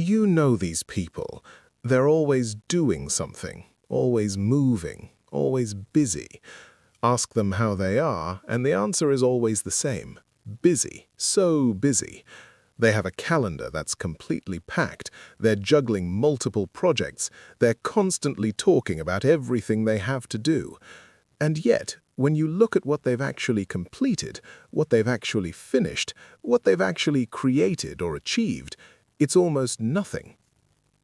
You know these people. They're always doing something, always moving, always busy. Ask them how they are, and the answer is always the same. Busy, so busy. They have a calendar that's completely packed. They're juggling multiple projects. They're constantly talking about everything they have to do. And yet, when you look at what they've actually completed, what they've actually finished, what they've actually created or achieved, it's almost nothing.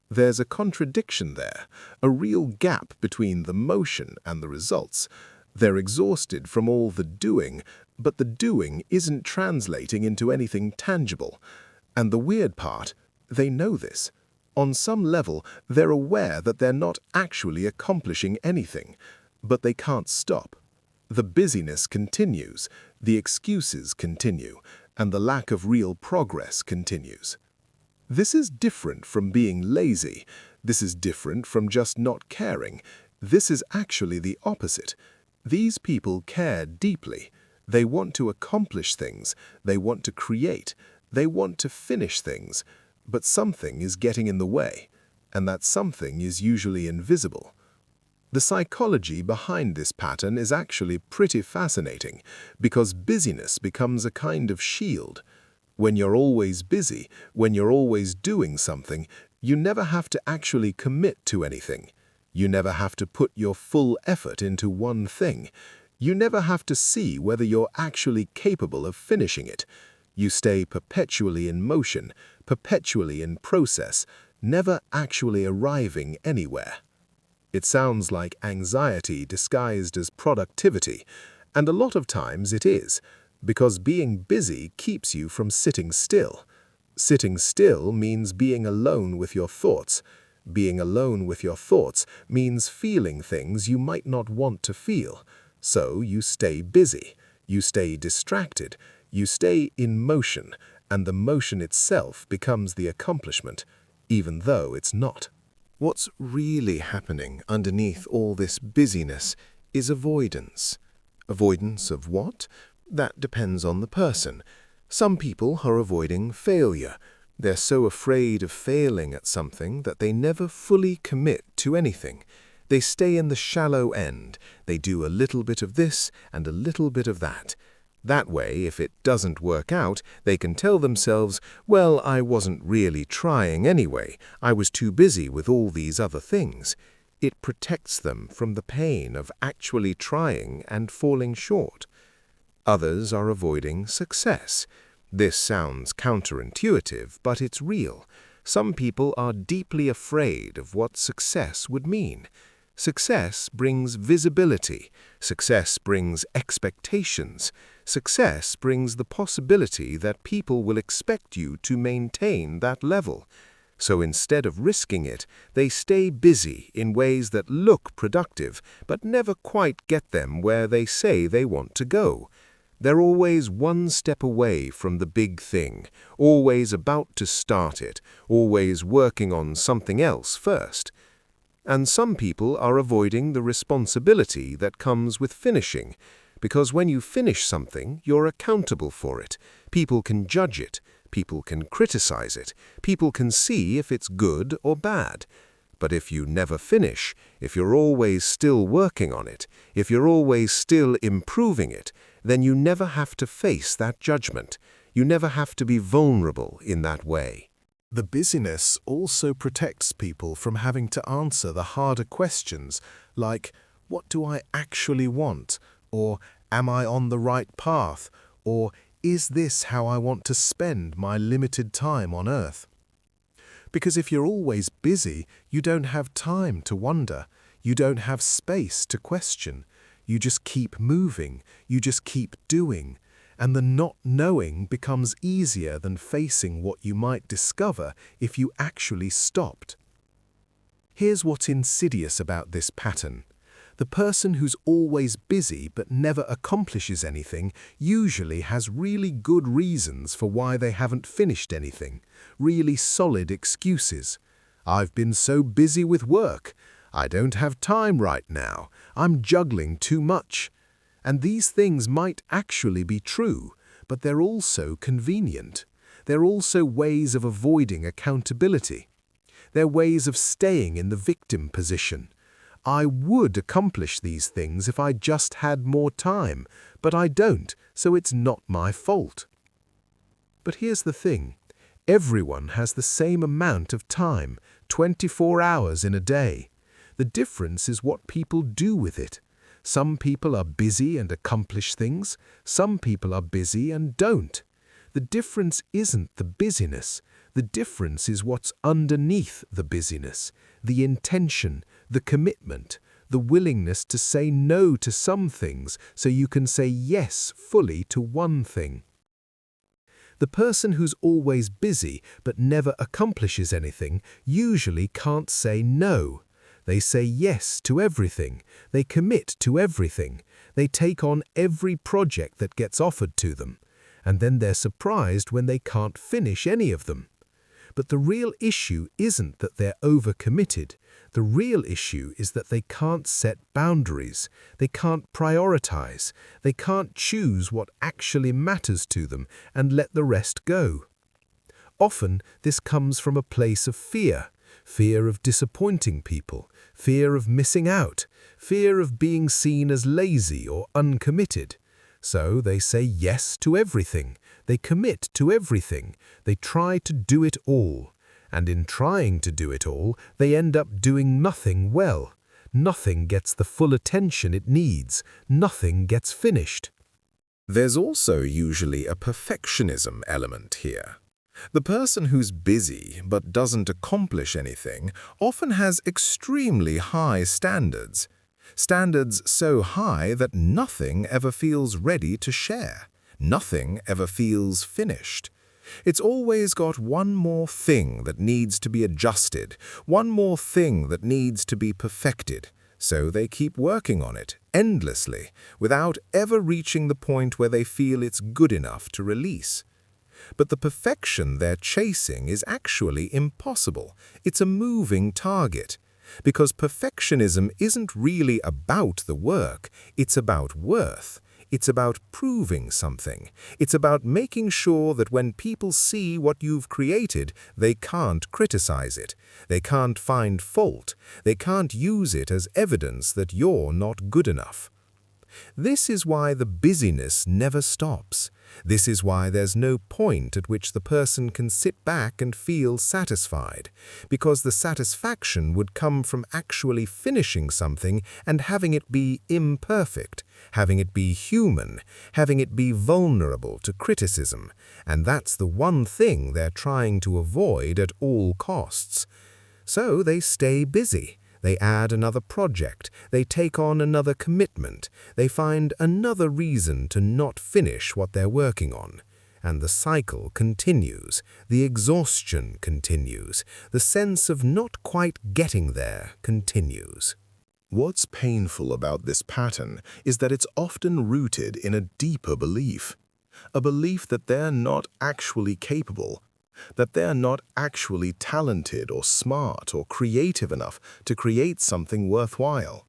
There's a contradiction there, a real gap between the motion and the results. They're exhausted from all the doing, but the doing isn't translating into anything tangible. And the weird part, they know this. On some level, they're aware that they're not actually accomplishing anything, but they can't stop. The busyness continues, the excuses continue, and the lack of real progress continues. This is different from being lazy. This is different from just not caring. This is actually the opposite. These people care deeply. They want to accomplish things. They want to create. They want to finish things. But something is getting in the way, and that something is usually invisible. The psychology behind this pattern is actually pretty fascinating because busyness becomes a kind of shield. When you're always busy, when you're always doing something, you never have to actually commit to anything. You never have to put your full effort into one thing. You never have to see whether you're actually capable of finishing it. You stay perpetually in motion, perpetually in process, never actually arriving anywhere. It sounds like anxiety disguised as productivity, and a lot of times it is, because being busy keeps you from sitting still. Sitting still means being alone with your thoughts. Being alone with your thoughts means feeling things you might not want to feel. So you stay busy, you stay distracted, you stay in motion, and the motion itself becomes the accomplishment, even though it's not. What's really happening underneath all this busyness is avoidance. Avoidance of what? That depends on the person. Some people are avoiding failure. They're so afraid of failing at something that they never fully commit to anything. They stay in the shallow end. They do a little bit of this and a little bit of that. That way, if it doesn't work out, they can tell themselves, well, I wasn't really trying anyway. I was too busy with all these other things. It protects them from the pain of actually trying and falling short. Others are avoiding success. This sounds counterintuitive, but it's real. Some people are deeply afraid of what success would mean. Success brings visibility. Success brings expectations. Success brings the possibility that people will expect you to maintain that level. So instead of risking it, they stay busy in ways that look productive, but never quite get them where they say they want to go. They're always one step away from the big thing, always about to start it, always working on something else first. And some people are avoiding the responsibility that comes with finishing, because when you finish something, you're accountable for it. People can judge it, people can criticize it, people can see if it's good or bad. But if you never finish, if you're always still working on it, if you're always still improving it, then you never have to face that judgment. You never have to be vulnerable in that way. The busyness also protects people from having to answer the harder questions like, what do I actually want? Or, am I on the right path? Or, is this how I want to spend my limited time on Earth? Because if you're always busy, you don't have time to wonder. You don't have space to question. You just keep moving. You just keep doing. And the not knowing becomes easier than facing what you might discover if you actually stopped. Here's what's insidious about this pattern. The person who's always busy but never accomplishes anything usually has really good reasons for why they haven't finished anything, really solid excuses. I've been so busy with work. I don't have time right now. I'm juggling too much. And these things might actually be true, but they're also convenient. they're also ways of avoiding accountability. They're ways of staying in the victim position. I would accomplish these things if I just had more time, but I don't, so it's not my fault. But here's the thing. Everyone has the same amount of time, 24 hours in a day. The difference is what people do with it. Some people are busy and accomplish things. Some people are busy and don't. The difference isn't the busyness. The difference is what's underneath the busyness, the intention, the commitment, the willingness to say no to some things so you can say yes fully to one thing. The person who's always busy but never accomplishes anything usually can't say no. They say yes to everything. They commit to everything. They take on every project that gets offered to them. And then they're surprised when they can't finish any of them. But the real issue isn't that they're overcommitted. The real issue is that they can't set boundaries. They can't prioritize. They can't choose what actually matters to them and let the rest go. Often, this comes from a place of fear. Fear of disappointing people, fear of missing out, fear of being seen as lazy or uncommitted. So they say yes to everything. They commit to everything. They try to do it all. And in trying to do it all, they end up doing nothing well. Nothing gets the full attention it needs. Nothing gets finished. There's also usually a perfectionism element here. The person who's busy but doesn't accomplish anything often has extremely high standards. Standards so high that nothing ever feels ready to share. Nothing ever feels finished. It's always got one more thing that needs to be adjusted, one more thing that needs to be perfected. So they keep working on it endlessly, without ever reaching the point where they feel it's good enough to release. But the perfection they're chasing is actually impossible. It's a moving target. Because perfectionism isn't really about the work, it's about worth. It's about proving something. It's about making sure that when people see what you've created, they can't criticize it. They can't find fault. They can't use it as evidence that you're not good enough. This is why the busyness never stops. This is why there's no point at which the person can sit back and feel satisfied, because the satisfaction would come from actually finishing something and having it be imperfect, having it be human, having it be vulnerable to criticism, and that's the one thing they're trying to avoid at all costs. So they stay busy. They add another project, they take on another commitment, they find another reason to not finish what they're working on. And the cycle continues, the exhaustion continues, the sense of not quite getting there continues. What's painful about this pattern is that it's often rooted in a deeper belief. A belief that they're not actually capable, that they're not actually talented or smart or creative enough to create something worthwhile.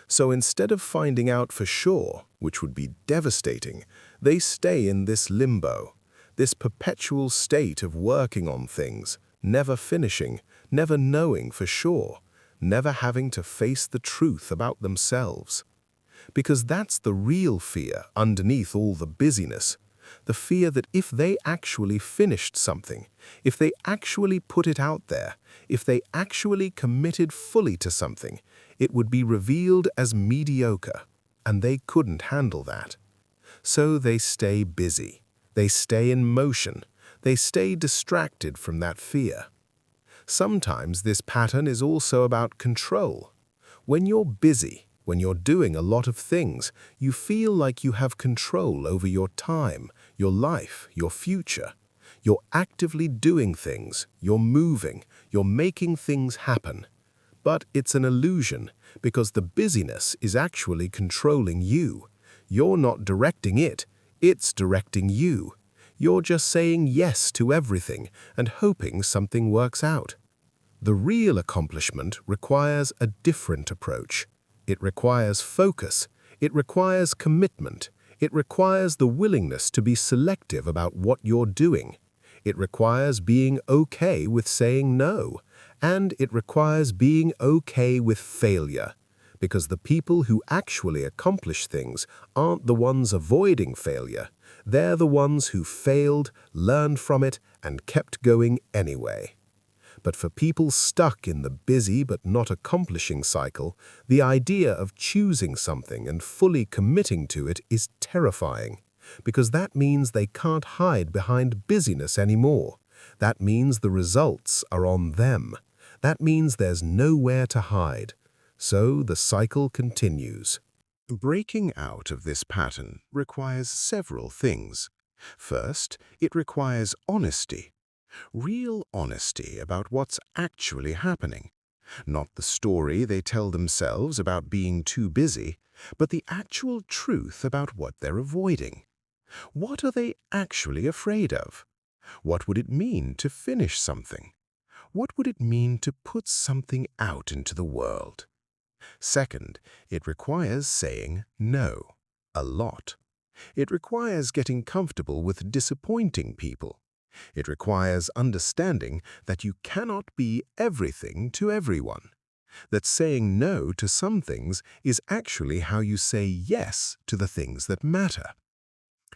So instead of finding out for sure, which would be devastating, they stay in this limbo, this perpetual state of working on things, never finishing, never knowing for sure, never having to face the truth about themselves. Because that's the real fear underneath all the busyness. The fear that if they actually finished something, if they actually put it out there, if they actually committed fully to something, it would be revealed as mediocre, and they couldn't handle that. So they stay busy, they stay in motion, they stay distracted from that fear. Sometimes this pattern is also about control. When you're busy, when you're doing a lot of things, you feel like you have control over your time, your life, your future. You're actively doing things, you're moving, you're making things happen. But it's an illusion, because the busyness is actually controlling you. You're not directing it, it's directing you. You're just saying yes to everything and hoping something works out. The real accomplishment requires a different approach. It requires focus. It requires commitment. It requires the willingness to be selective about what you're doing. It requires being okay with saying no. And it requires being okay with failure. Because the people who actually accomplish things aren't the ones avoiding failure. They're the ones who failed, learned from it, and kept going anyway. But for people stuck in the busy but not accomplishing cycle, the idea of choosing something and fully committing to it is terrifying, because that means they can't hide behind busyness anymore. That means the results are on them. That means there's nowhere to hide. So the cycle continues. Breaking out of this pattern requires several things. First, it requires honesty. Real honesty about what's actually happening. Not the story they tell themselves about being too busy, but the actual truth about what they're avoiding. What are they actually afraid of? What would it mean to finish something? What would it mean to put something out into the world? Second, it requires saying no, a lot. It requires getting comfortable with disappointing people. It requires understanding that you cannot be everything to everyone. That saying no to some things is actually how you say yes to the things that matter.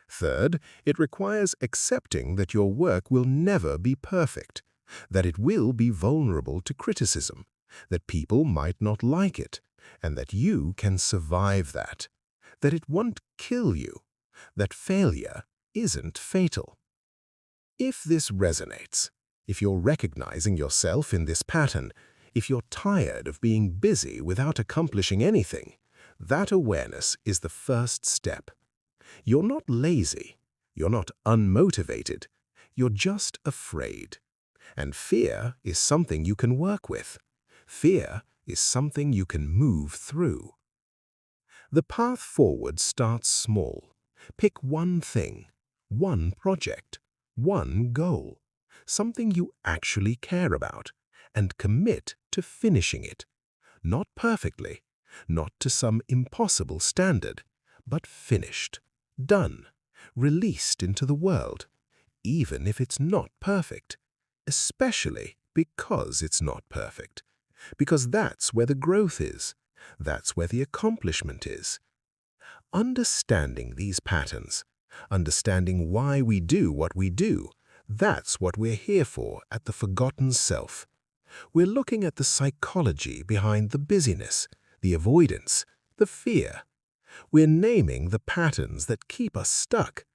Third, it requires accepting that your work will never be perfect, that it will be vulnerable to criticism, that people might not like it, and that you can survive that it won't kill you, that failure isn't fatal. If this resonates, if you're recognizing yourself in this pattern, if you're tired of being busy without accomplishing anything, that awareness is the first step. You're not lazy, you're not unmotivated, you're just afraid. And fear is something you can work with. Fear is something you can move through. The path forward starts small. Pick one thing, one project, one goal, something you actually care about, and commit to finishing it. Not perfectly, not to some impossible standard, but finished, done, released into the world, even if it's not perfect, especially because it's not perfect. Because that's where the growth is. That's where the accomplishment is. Understanding these patterns, understanding why we do what we do, that's what we're here for at the Forgotten Self. We're looking at the psychology behind the busyness, the avoidance, the fear. We're naming the patterns that keep us stuck.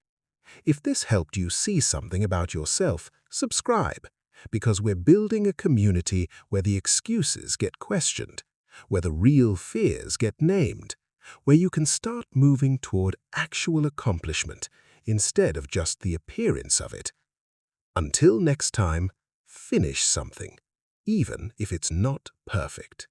If this helped you see something about yourself, subscribe, because we're building a community where the excuses get questioned, where the real fears get named, where you can start moving toward actual accomplishment instead of just the appearance of it. Until next time, finish something, even if it's not perfect.